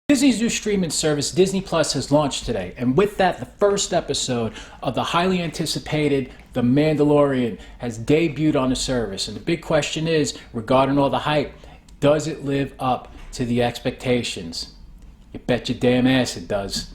Disney's new streaming service, Disney Plus, has launched today, and with that, the first episode of the highly anticipated The Mandalorian has debuted on the service. And the big question is, regarding all the hype, does it live up to the expectations? You bet your damn ass it does.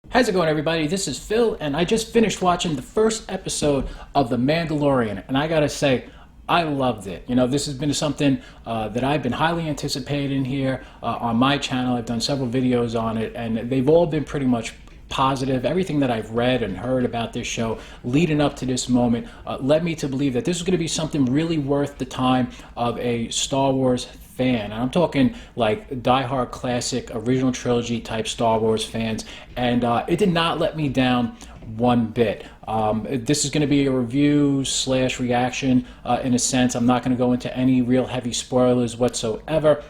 How's it going, everybody? This is Phil, and I just finished watching the first episode of The Mandalorian, and I gotta say, I loved it. You know, this has been something that I've been highly anticipating here on my channel. I've done several videos on it, and they've all been pretty much positive. Everything that I've read and heard about this show leading up to this moment led me to believe that this is going to be something really worth the time of a Star Wars fan. And I'm talking like diehard classic original trilogy type Star Wars fans, and it did not let me down one bit. This is going to be a review slash reaction in a sense. I'm not going to go into any real heavy spoilers whatsoever.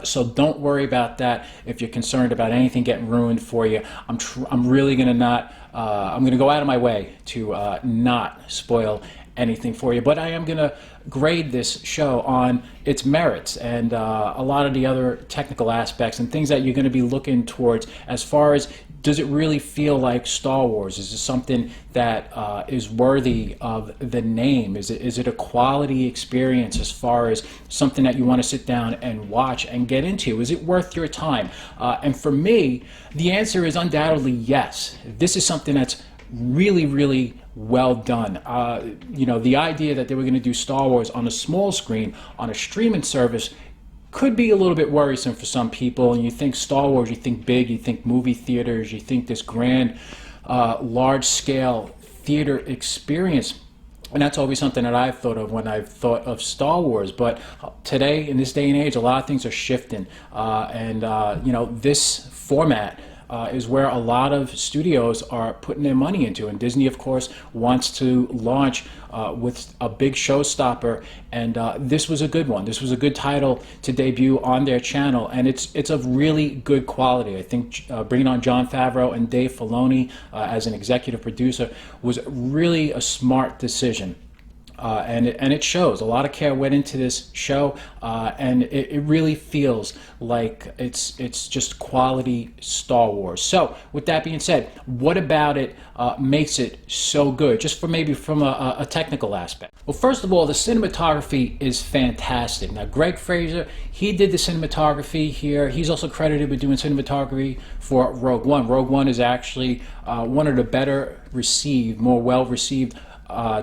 So don't worry about that if you're concerned about anything getting ruined for you. I'm really going to not, I'm going to go out of my way to not spoil anything for you, but I am going to grade this show on its merits and a lot of the other technical aspects and things that you're going to be looking towards as far as, does it really feel like Star Wars? Is it something that is worthy of the name? Is it a quality experience as far as something that you want to sit down and watch and get into? Is it worth your time? And for me, the answer is undoubtedly yes. This is something that's really well done. You know, the idea that they were going to do Star Wars on a small screen on a streaming service could be a little bit worrisome for some people. And you think Star Wars, you think big, you think movie theaters, you think this grand, large-scale theater experience. And that's always something that I've thought of when I've thought of Star Wars. But today, in this day and age, a lot of things are shifting. You know, this format is where a lot of studios are putting their money into, and Disney, of course, wants to launch with a big showstopper, and this was a good one. This was a good title to debut on their channel, and it's of really good quality. I think bringing on Jon Favreau and Dave Filoni as an executive producer was really a smart decision. And it shows. A lot of care went into this show, and it really feels like it's just quality Star Wars. So, with that being said, what about it makes it so good? Just maybe from a technical aspect. Well, first of all, the cinematography is fantastic. Now, Greg Fraser, he did the cinematography here. He's also credited with doing cinematography for Rogue One. Rogue One is actually one of the better received, more well-received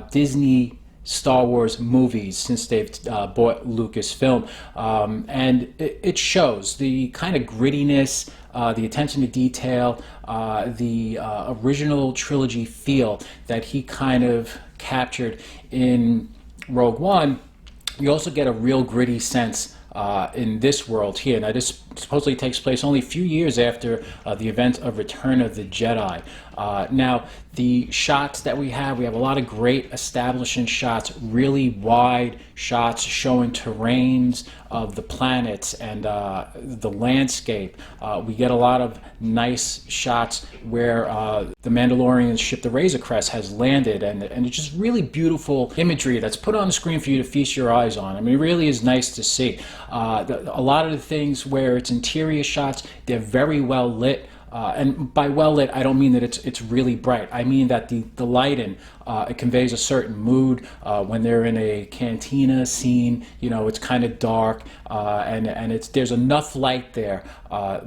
Disney Star Wars movies since they've bought Lucasfilm, and it shows the kind of grittiness, the attention to detail, the original trilogy feel that he kind of captured in Rogue One. You also get a real gritty sense in this world here. Now, this supposedly takes place only a few years after the event of Return of the Jedi. Now, the shots that we have a lot of great establishing shots, really wide shots showing terrains of the planets and the landscape. We get a lot of nice shots where the Mandalorian ship, the Razor Crest, has landed, and it's just really beautiful imagery that's put on the screen for you to feast your eyes on. I mean, it really is nice to see. A lot of the things where it's interior shots, they're very well lit. And by well lit, I don't mean that it's really bright. I mean that the lighting, it conveys a certain mood. When they're in a cantina scene, you know, it's kind of dark, and there's enough light there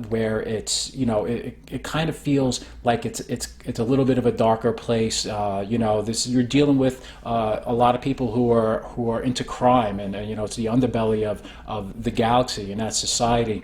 where it's, you know, it kind of feels like it's a little bit of a darker place. You know, you're dealing with a lot of people who are into crime, and you know, it's the underbelly of the galaxy and that society.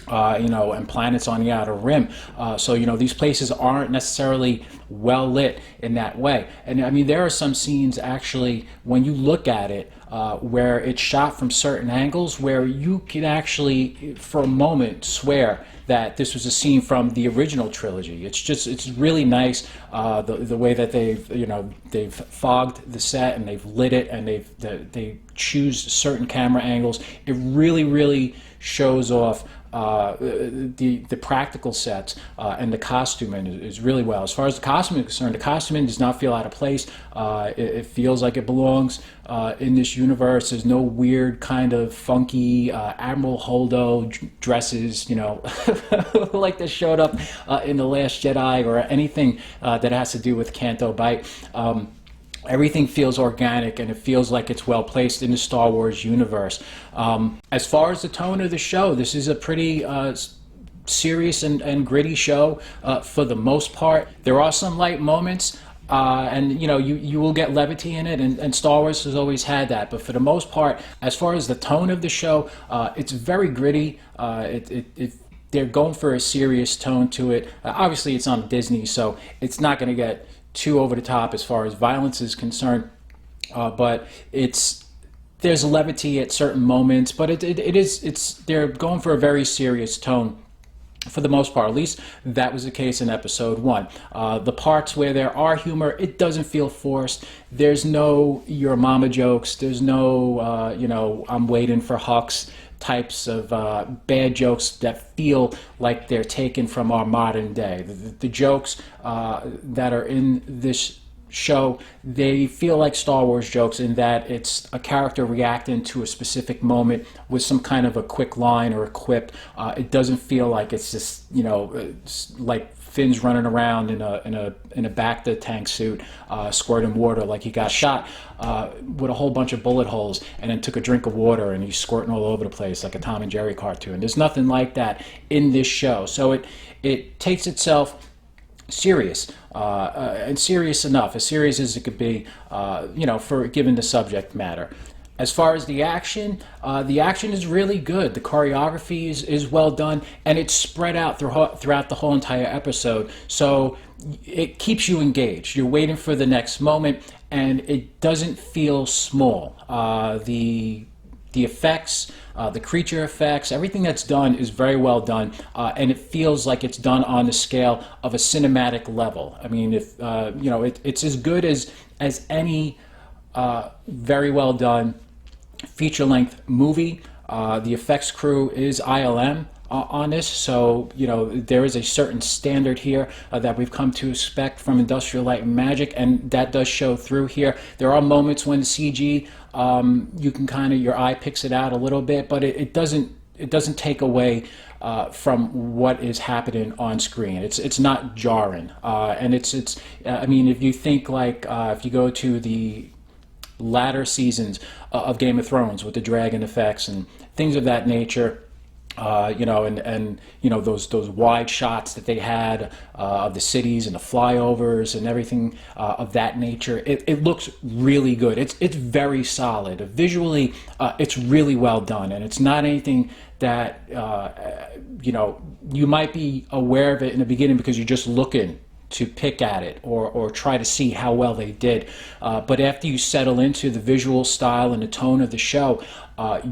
You know, and planets on the outer rim. So, you know, these places aren't necessarily well lit in that way. And I mean, there are some scenes actually, when you look at it, where it's shot from certain angles where you can actually, for a moment, swear that this was a scene from the original trilogy. It's really nice, the way that they've fogged the set and they've lit it, and they choose certain camera angles. It really shows off the practical sets and the costuming is really well. As far as the costuming is concerned, the costuming does not feel out of place. It feels like it belongs in this universe. There's no weird kind of funky Admiral Holdo dresses, you know, like that showed up in The Last Jedi, or anything that has to do with Canto Bight. Everything feels organic, and it feels like it's well placed in the Star Wars universe. As far as the tone of the show, this is a pretty serious and gritty show for the most part. There are some light moments, and you know, you will get levity in it, and Star Wars has always had that. But for the most part, as far as the tone of the show, it's very gritty. They're going for a serious tone to it. Obviously, it's on Disney, so it's not going to get too over the top as far as violence is concerned, but there's levity at certain moments, but they're going for a very serious tone for the most part. At least that was the case in episode 1. The parts where there are humor, it doesn't feel forced. There's no your mama jokes. There's no you know, I'm waiting for Hux types of bad jokes that feel like they're taken from our modern day. The jokes that are in this show, they feel like Star Wars jokes in that it's a character reacting to a specific moment with some kind of a quick line or a quip. It doesn't feel like it's just, you know, it's like Finn's running around in a Bacta tank suit, squirting water like he got shot with a whole bunch of bullet holes, and then took a drink of water and he's squirting all over the place like a Tom and Jerry cartoon. There's nothing like that in this show. So it takes itself serious, and serious enough, as serious as it could be, you know, for given the subject matter. As far as the action is really good. The choreography is well done, and it's spread out throughout the whole entire episode. So it keeps you engaged. You're waiting for the next moment, and it doesn't feel small. The effects, the creature effects, everything that's done is very well done, and it feels like it's done on the scale of a cinematic level. I mean, if you know, it's as good as any very well done feature-length movie. The effects crew is ILM on this, so you know, there is a certain standard here that we've come to expect from Industrial Light and Magic, and that does show through here. There are moments when the CG, you can kind of, your eye picks it out a little bit, but it doesn't take away from what is happening on screen. It's not jarring, and it's I mean, if you think like if you go to the latter seasons of Game of Thrones with the dragon effects and things of that nature, you know, and you know, those wide shots that they had of the cities and the flyovers and everything of that nature, it looks really good. It's very solid visually. It's really well done, and it's not anything that you know, you might be aware of it in the beginning because you're just looking to pick at it or try to see how well they did. But after you settle into the visual style and the tone of the show,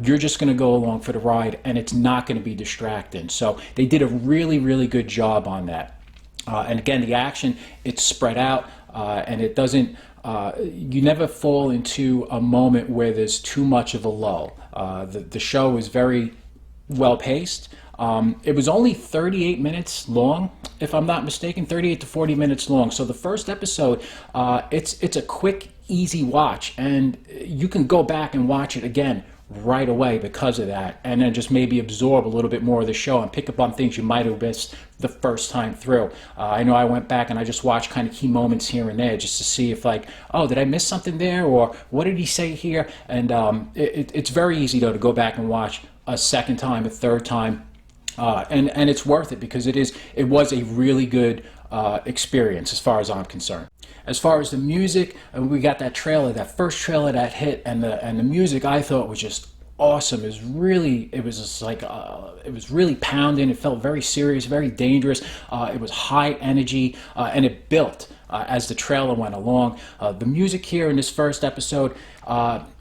you're just going to go along for the ride, and it's not going to be distracting. So they did a really, really good job on that. And again, the action, it's spread out, and it doesn't, you never fall into a moment where there's too much of a lull. The show is very well paced. It was only 38 minutes long, if I'm not mistaken, 38 to 40 minutes long. So the first episode, it's a quick, easy watch, and you can go back and watch it again right away because of that, and then just maybe absorb a little bit more of the show and pick up on things you might have missed the first time through. I know I went back and I just watched kind of key moments here and there just to see if, like, oh, did I miss something there, or what did he say here? And it's very easy though to go back and watch a second time, a third time. And it's worth it because it was a really good experience as far as I'm concerned. As far as the music, we got that trailer, that first trailer that hit, and the music I thought was just awesome. It was just like it was really pounding. It felt very serious, very dangerous. It was high energy, and it built as the trailer went along. The music here in this first episode,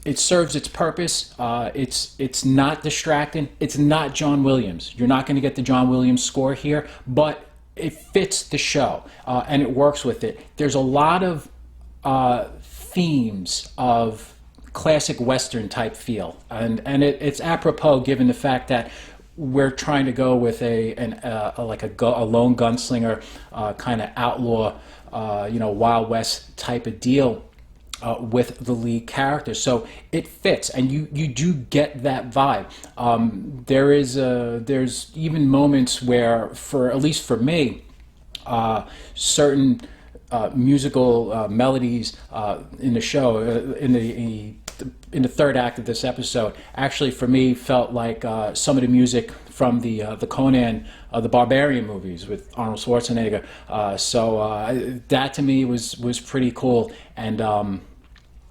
it serves its purpose. It's not distracting. It's not John Williams. You're not going to get the John Williams score here, but it fits the show, and it works with it. There's a lot of themes of classic Western type feel, and it's apropos given the fact that we're trying to go with a lone gunslinger kind of outlaw, Wild West type of deal with the lead character, so it fits, and you do get that vibe. There's even moments where, at least for me, certain musical melodies in the show, in the third act of this episode, actually for me felt like some of the music from the Conan, the Barbarian movies with Arnold Schwarzenegger. So that to me was pretty cool, and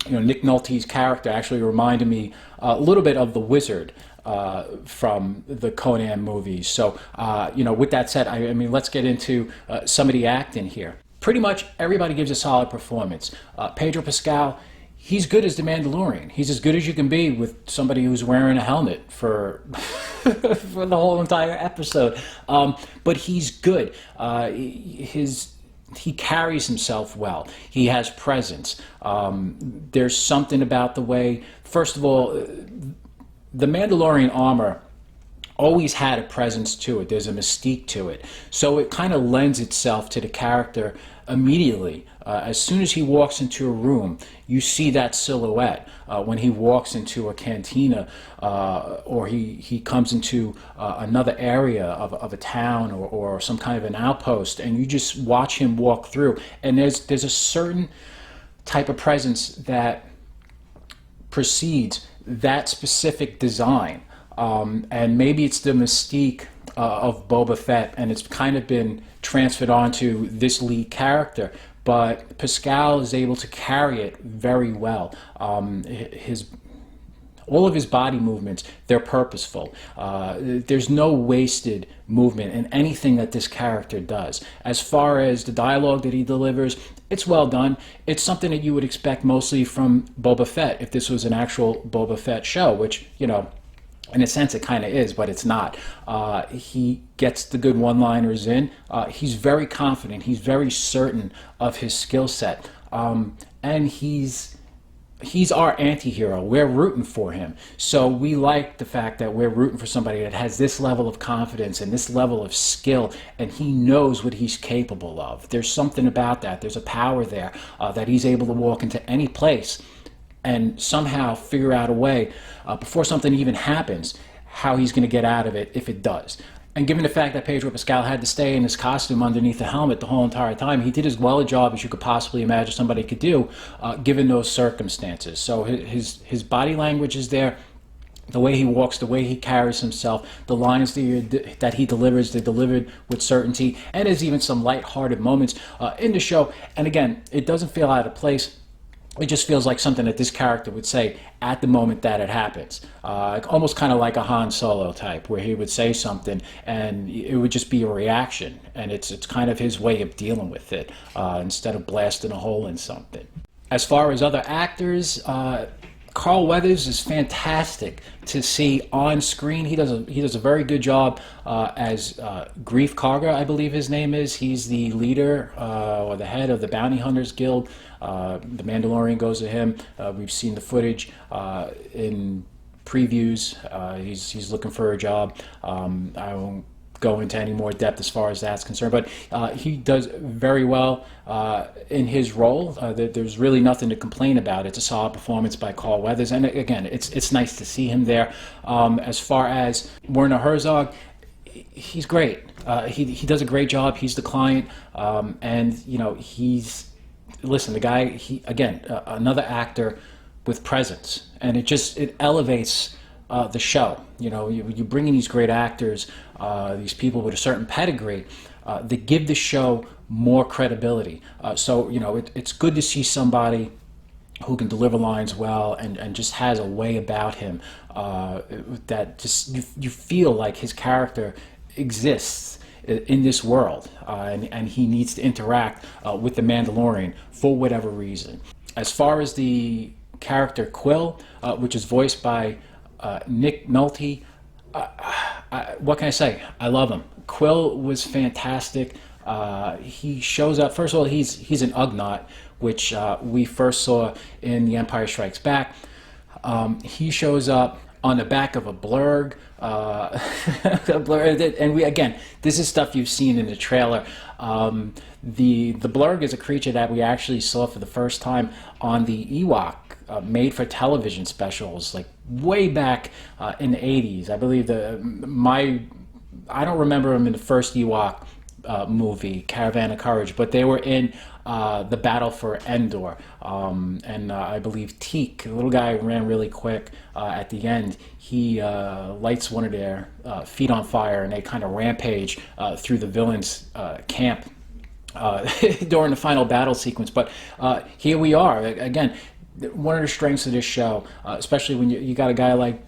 Nick Nolte's character actually reminded me a little bit of the Wizard from the Conan movies. So, with that said, I mean, let's get into some of the acting here. Pretty much everybody gives a solid performance. Pedro Pascal, he's good as the Mandalorian. He's as good as you can be with somebody who's wearing a helmet for for the whole entire episode. But he's good. He carries himself well. He has presence. There's something about the way, first of all, the Mandalorian armor always had a presence to it. There's a mystique to it. So it kind of lends itself to the character immediately. As soon as he walks into a room, you see that silhouette. When he walks into a cantina, or he comes into another area of a town, or some kind of an outpost, and you just watch him walk through, and there's a certain type of presence that precedes that specific design. And maybe it's the mystique of Boba Fett, and it's kind of been transferred onto this lead character. But Pascal is able to carry it very well. All of his body movements, they're purposeful. There's no wasted movement in anything that this character does. As far as the dialogue that he delivers, it's well done. It's something that you would expect mostly from Boba Fett if this was an actual Boba Fett show, which, in a sense it kind of is, but it's not. He gets the good one-liners in. He's very confident. He's very certain of his skill set. And he's our anti-hero. We're rooting for him. So we like the fact that we're rooting for somebody that has this level of confidence and this level of skill, and he knows what he's capable of. There's something about that. There's a power there, that he's able to walk into any place and somehow figure out a way, before something even happens, how he's going to get out of it if it does. And given the fact that Pedro Pascal had to stay in his costume underneath the helmet the whole entire time, he did as well a job as you could possibly imagine somebody could do, given those circumstances. So his body language is there, the way he walks, the way he carries himself, the lines that he delivers, they're delivered with certainty, and there's even some lighthearted moments in the show. And again, it doesn't feel out of place. It just feels like something that this character would say at the moment that it happens. Almost kind of like a Han Solo type, where he would say something and it would just be a reaction. And it's kind of his way of dealing with it, instead of blasting a hole in something. As far as other actors, Carl Weathers is fantastic to see on screen. He does a very good job as Grief Karga, I believe his name is. He's the leader or the head of the Bounty Hunters Guild. The Mandalorian goes to him. We've seen the footage in previews. He's looking for a job. I won't go into any more depth as far as that's concerned, but he does very well in his role. There's really nothing to complain about. It's a solid performance by Carl Weathers, and again, it's nice to see him there. As far as Werner Herzog, he's great. He does a great job. He's the client, and listen, the guy, another actor with presence, and it elevates the show. You bring in these great actors, these people with a certain pedigree, that give the show more credibility. So it's good to see somebody who can deliver lines well and just has a way about him that just you feel like his character exists in this world, and he needs to interact with the Mandalorian for whatever reason. As far as the character Quill, which is voiced by Nick Nolte, what can I say? I love him. Quill was fantastic. He shows up. First of all, he's an Ugnaught, which we first saw in The Empire Strikes Back. He shows up on the back of a blurg. A blurg, and we again, this is stuff you've seen in the trailer. The blurg is a creature that we actually saw for the first time on the Ewok made for television specials, like way back in the 80s. I believe I don't remember them in the first Ewok movie, Caravan of Courage, but they were in the Battle for Endor. And I believe Teak, the little guy who ran really quick at the end, he lights one of their feet on fire, and they kind of rampage through the villains' camp during the final battle sequence. But here we are again. One of the strengths of this show, especially when you got a guy like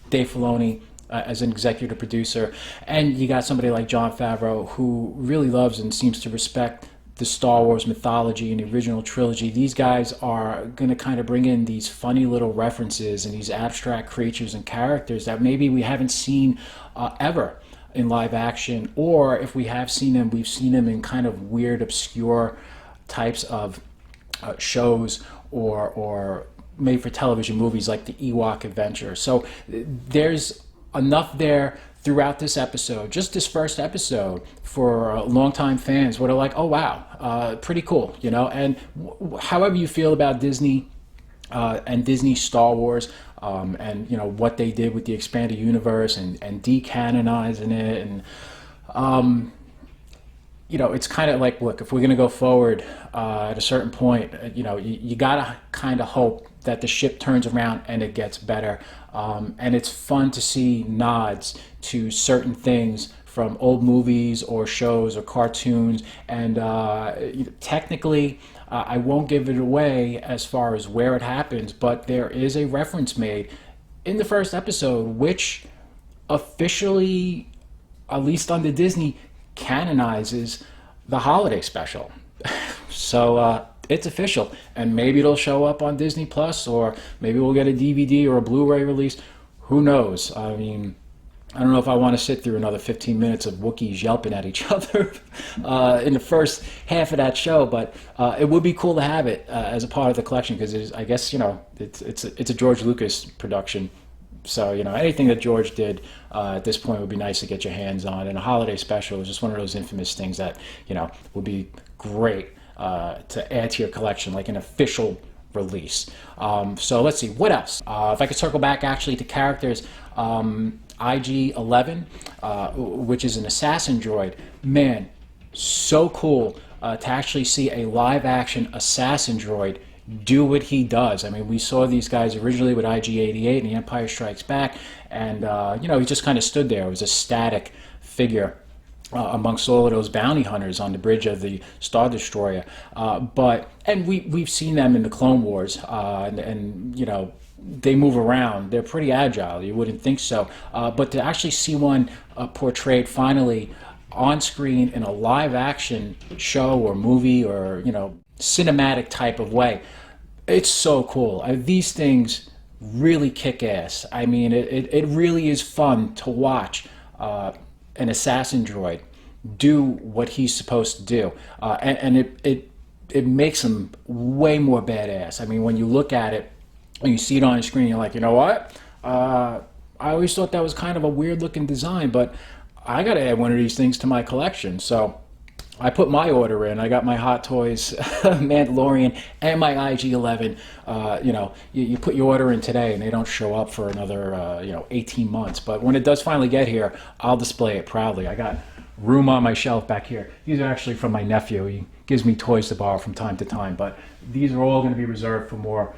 Dave Filoni as an executive producer, and you got somebody like Jon Favreau who really loves and seems to respect the Star Wars mythology and the original trilogy. These guys are going to kind of bring in these funny little references and these abstract creatures and characters that maybe we haven't seen ever in live action, or if we have seen them, we've seen them in kind of weird, obscure types of shows or made for television movies like the Ewok Adventure. So there's enough there throughout this episode, just this first episode, for longtime fans what are like, oh wow, pretty cool, you know. And however you feel about Disney and Disney Star Wars, and you know what they did with the expanded universe and decanonizing it, and you know, it's kind of like, look, if we're going to go forward at a certain point, you know, you got to kind of hope that the ship turns around and it gets better. And it's fun to see nods to certain things from old movies or shows or cartoons. And technically, I won't give it away as far as where it happens, but there is a reference made in the first episode, which officially, at least under Disney, canonizes the holiday special. So it's official, and maybe it'll show up on Disney Plus, or maybe we'll get a DVD or a Blu-ray release. Who knows? I mean, I don't know if I want to sit through another 15 minutes of Wookiees yelping at each other in the first half of that show, but it would be cool to have it as a part of the collection, because I guess, you know, it's a George Lucas production. So, you know, anything that George did at this point would be nice to get your hands on. And a holiday special is just one of those infamous things that, you know, would be great to add to your collection, like an official release. So let's see, what else? If I could circle back actually to characters, IG-11, which is an assassin droid, man, so cool to actually see a live-action assassin droid do what he does. I mean, we saw these guys originally with IG-88 and The Empire Strikes Back, and you know, he just kind of stood there. It was a static figure amongst all of those bounty hunters on the bridge of the Star Destroyer. And we've seen them in the Clone Wars, and you know, they move around. They're pretty agile. You wouldn't think so, but to actually see one portrayed finally on screen in a live action show or movie, or, you know, cinematic type of way, it's so cool. These things really kick ass. I mean, it really is fun to watch an assassin droid do what he's supposed to do, and it makes him way more badass. I mean, when you look at it and you see it on the screen, you're like, you know what? I always thought that was kind of a weird looking design, but I got to add one of these things to my collection. So I put my order in. I got my Hot Toys Mandalorian and my IG-11. You know, you put your order in today and they don't show up for another, you know, 18 months. But when it does finally get here, I'll display it proudly. I got room on my shelf back here. These are actually from my nephew. He gives me toys to borrow from time to time. But these are all going to be reserved for more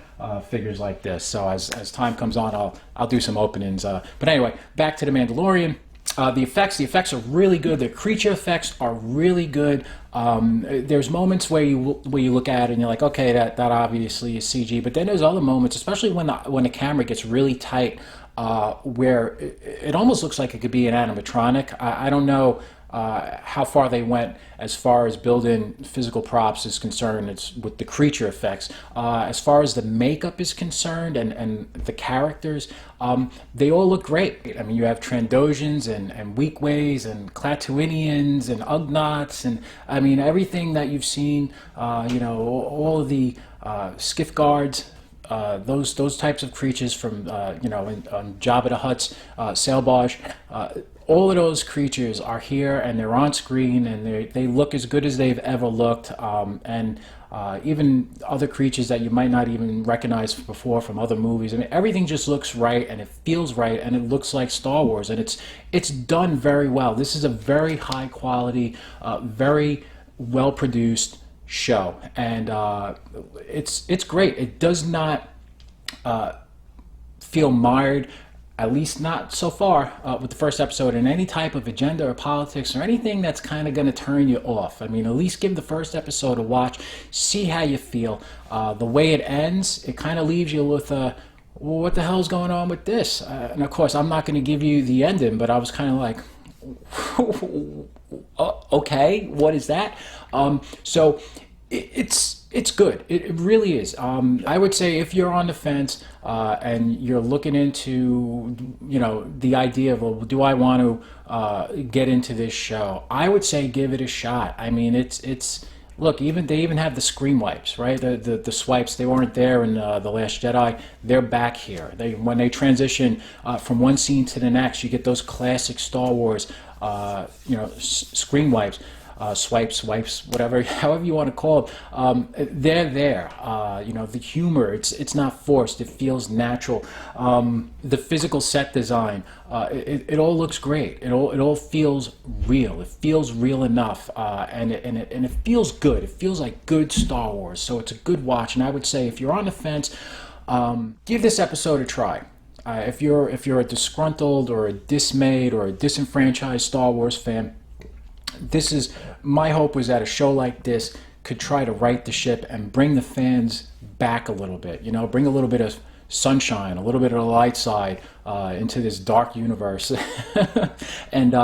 figures like this. So as time comes on, I'll do some openings. But anyway, back to the Mandalorian. The effects are really good. The creature effects are really good. There's moments where you look at it and you're like, okay, that obviously is CG. But then there's other moments, especially when the camera gets really tight, where it almost looks like it could be an animatronic. I don't know how far they went as far as building physical props is concerned. It's with the creature effects. As far as the makeup is concerned and the characters, they all look great. I mean, you have Trandoshan's and Weequays and Klatooinians and Ugnaughts, and I mean, everything that you've seen, you know, all of the skiff guards those types of creatures from on Jabba the Hutt's sail barge. All of those creatures are here and they're on screen and they look as good as they've ever looked. And even other creatures that you might not even recognize before from other movies. I mean, everything just looks right and it feels right and it looks like Star Wars, and it's done very well. This is a very high quality, very well produced show, and it's great. It does not feel mired, at least not so far, with the first episode, in any type of agenda or politics or anything that's kind of going to turn you off. I mean, at least give the first episode a watch, see how you feel. The way it ends, it kind of leaves you with well, what the hell's going on with this? And of course, I'm not going to give you the ending, but I was kind of like, okay, what is that? So it's good. It really is. I would say if you're on the fence and you're looking into, the idea of, well, do I want to get into this show? I would say give it a shot. I mean, it's look, they even have the screen wipes, right? The swipes, they weren't there in The Last Jedi. They're back here. When they transition from one scene to the next, you get those classic Star Wars, screen wipes. Swipes, whatever, however you want to call them, they're there. The humor, it's not forced. It feels natural. The physical set design, it all looks great. It all feels real. It feels real enough, and it feels good. It feels like good Star Wars. So it's a good watch. And I would say if you're on the fence, give this episode a try. If you're a disgruntled or a dismayed or a disenfranchised Star Wars fan, this is my hope, was that a show like this could try to right the ship and bring the fans back a little bit, bring a little bit of sunshine, a little bit of the light side into this dark universe. And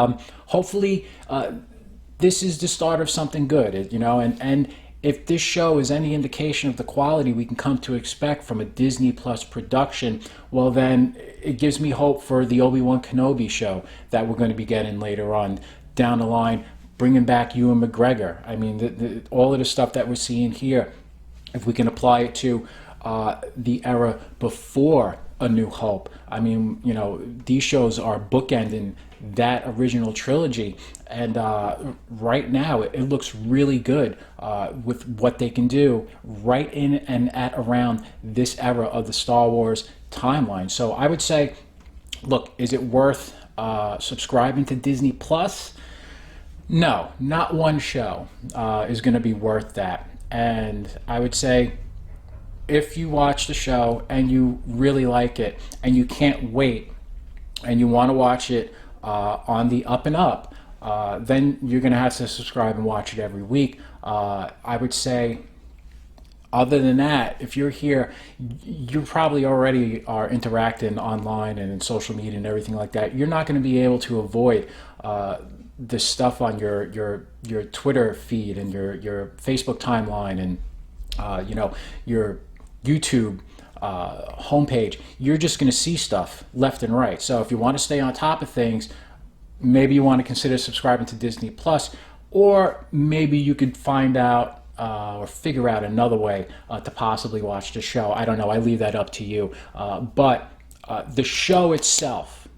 hopefully this is the start of something good, and if this show is any indication of the quality we can come to expect from a Disney Plus production, well then it gives me hope for the Obi-Wan Kenobi show that we're going to be getting later on down the line, bringing back Ewan McGregor. I mean, all of the stuff that we're seeing here, if we can apply it to the era before A New Hope, I mean, these shows are bookending that original trilogy, and right now it looks really good with what they can do right in and at around this era of the Star Wars timeline. So I would say, look, is it worth subscribing to Disney Plus? No, not one show is going to be worth that. And I would say if you watch the show and you really like it and you can't wait and you want to watch it on the up and up, then you're going to have to subscribe and watch it every week. I would say, other than that, if you're here, you probably already are interacting online and in social media and everything like that. You're not going to be able to avoid this stuff on your Twitter feed and your Facebook timeline and your YouTube homepage. You're just going to see stuff left and right. So if you want to stay on top of things, maybe you want to consider subscribing to Disney Plus, or maybe you could find out or figure out another way to possibly watch the show. I don't know. I leave that up to you. But the show itself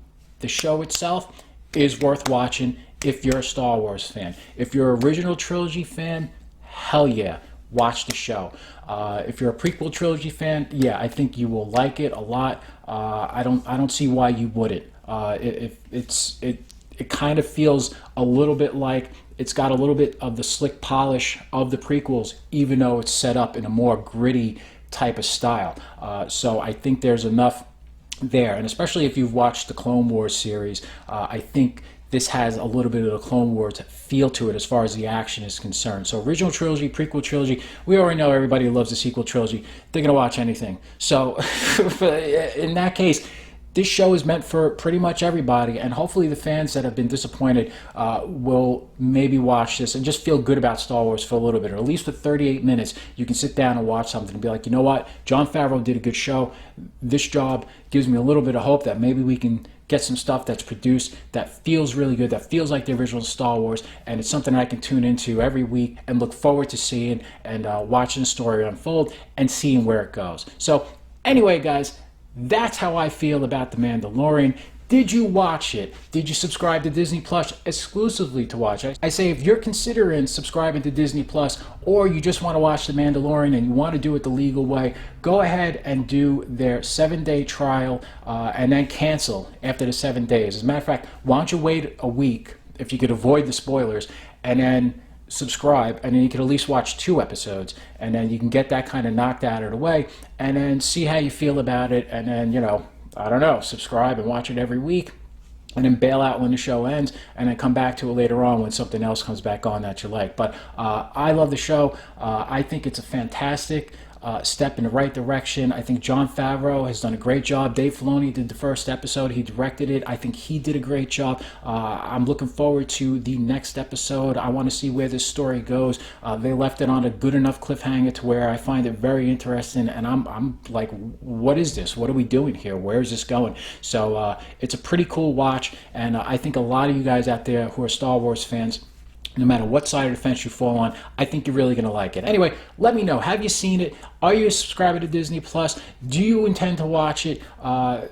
is worth watching if you're a Star Wars fan. If you're an original trilogy fan, hell yeah, watch the show. If you're a prequel trilogy fan, yeah, I think you will like it a lot. I don't see why you wouldn't. It kind of feels a little bit like it's got a little bit of the slick polish of the prequels, even though it's set up in a more gritty type of style. So I think there's enough there, and especially if you've watched the Clone Wars series, I think this has a little bit of the Clone Wars feel to it as far as the action is concerned. So original trilogy, prequel trilogy, we already know everybody who loves the sequel trilogy. They're going to watch anything. So in that case, this show is meant for pretty much everybody, and hopefully the fans that have been disappointed will maybe watch this and just feel good about Star Wars for a little bit, or at least for 38 minutes you can sit down and watch something and be like, you know what, Jon Favreau did a good show. This job gives me a little bit of hope that maybe we can get some stuff that's produced that feels really good, that feels like the original Star Wars, and it's something I can tune into every week and look forward to seeing and watching the story unfold and seeing where it goes. So Anyway, guys, that's how I feel about The Mandalorian. Did you watch it? Did you subscribe to Disney Plus exclusively to watch it? I say if you're considering subscribing to Disney Plus, or you just want to watch The Mandalorian and you want to do it the legal way, go ahead and do their 7-day trial and then cancel after the 7 days. As a matter of fact, why don't you wait a week if you could avoid the spoilers, and then subscribe, and then you can at least watch 2 episodes, and then you can get that kind of knocked out of the way, and then see how you feel about it, and then, you know, I don't know, subscribe and watch it every week, and then bail out when the show ends, and then come back to it later on when something else comes back on that you like. But I love the show. I think it's a fantastic step in the right direction. I think Jon Favreau has done a great job. Dave Filoni did the first episode. He directed it. I think he did a great job. I'm looking forward to the next episode. I want to see where this story goes. They left it on a good enough cliffhanger to where I find it very interesting, and I'm like, what is this? What are we doing here? Where is this going? So it's a pretty cool watch, and I think a lot of you guys out there who are Star Wars fans, no matter what side of the fence you fall on, I think you're really going to like it. Anyway, let me know. Have you seen it? Are you a subscriber to Disney Plus? Do you intend to watch it? Are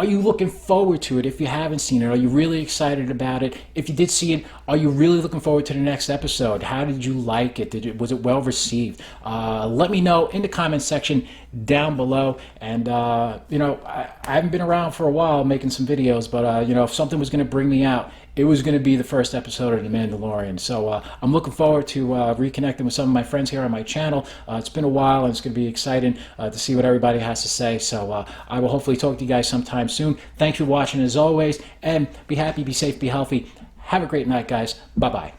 you looking forward to it if you haven't seen it? Are you really excited about it? If you did see it, are you really looking forward to the next episode? How did you like it? Was it well received? Let me know in the comment section down below. And, you know, I haven't been around for a while making some videos, but, you know, if something was going to bring me out, it was going to be the first episode of The Mandalorian. So I'm looking forward to reconnecting with some of my friends here on my channel. It's been a while, and it's going to be exciting to see what everybody has to say. So I will hopefully talk to you guys sometime soon. Thanks for watching as always, and be happy, be safe, be healthy. Have a great night, guys. Bye-bye.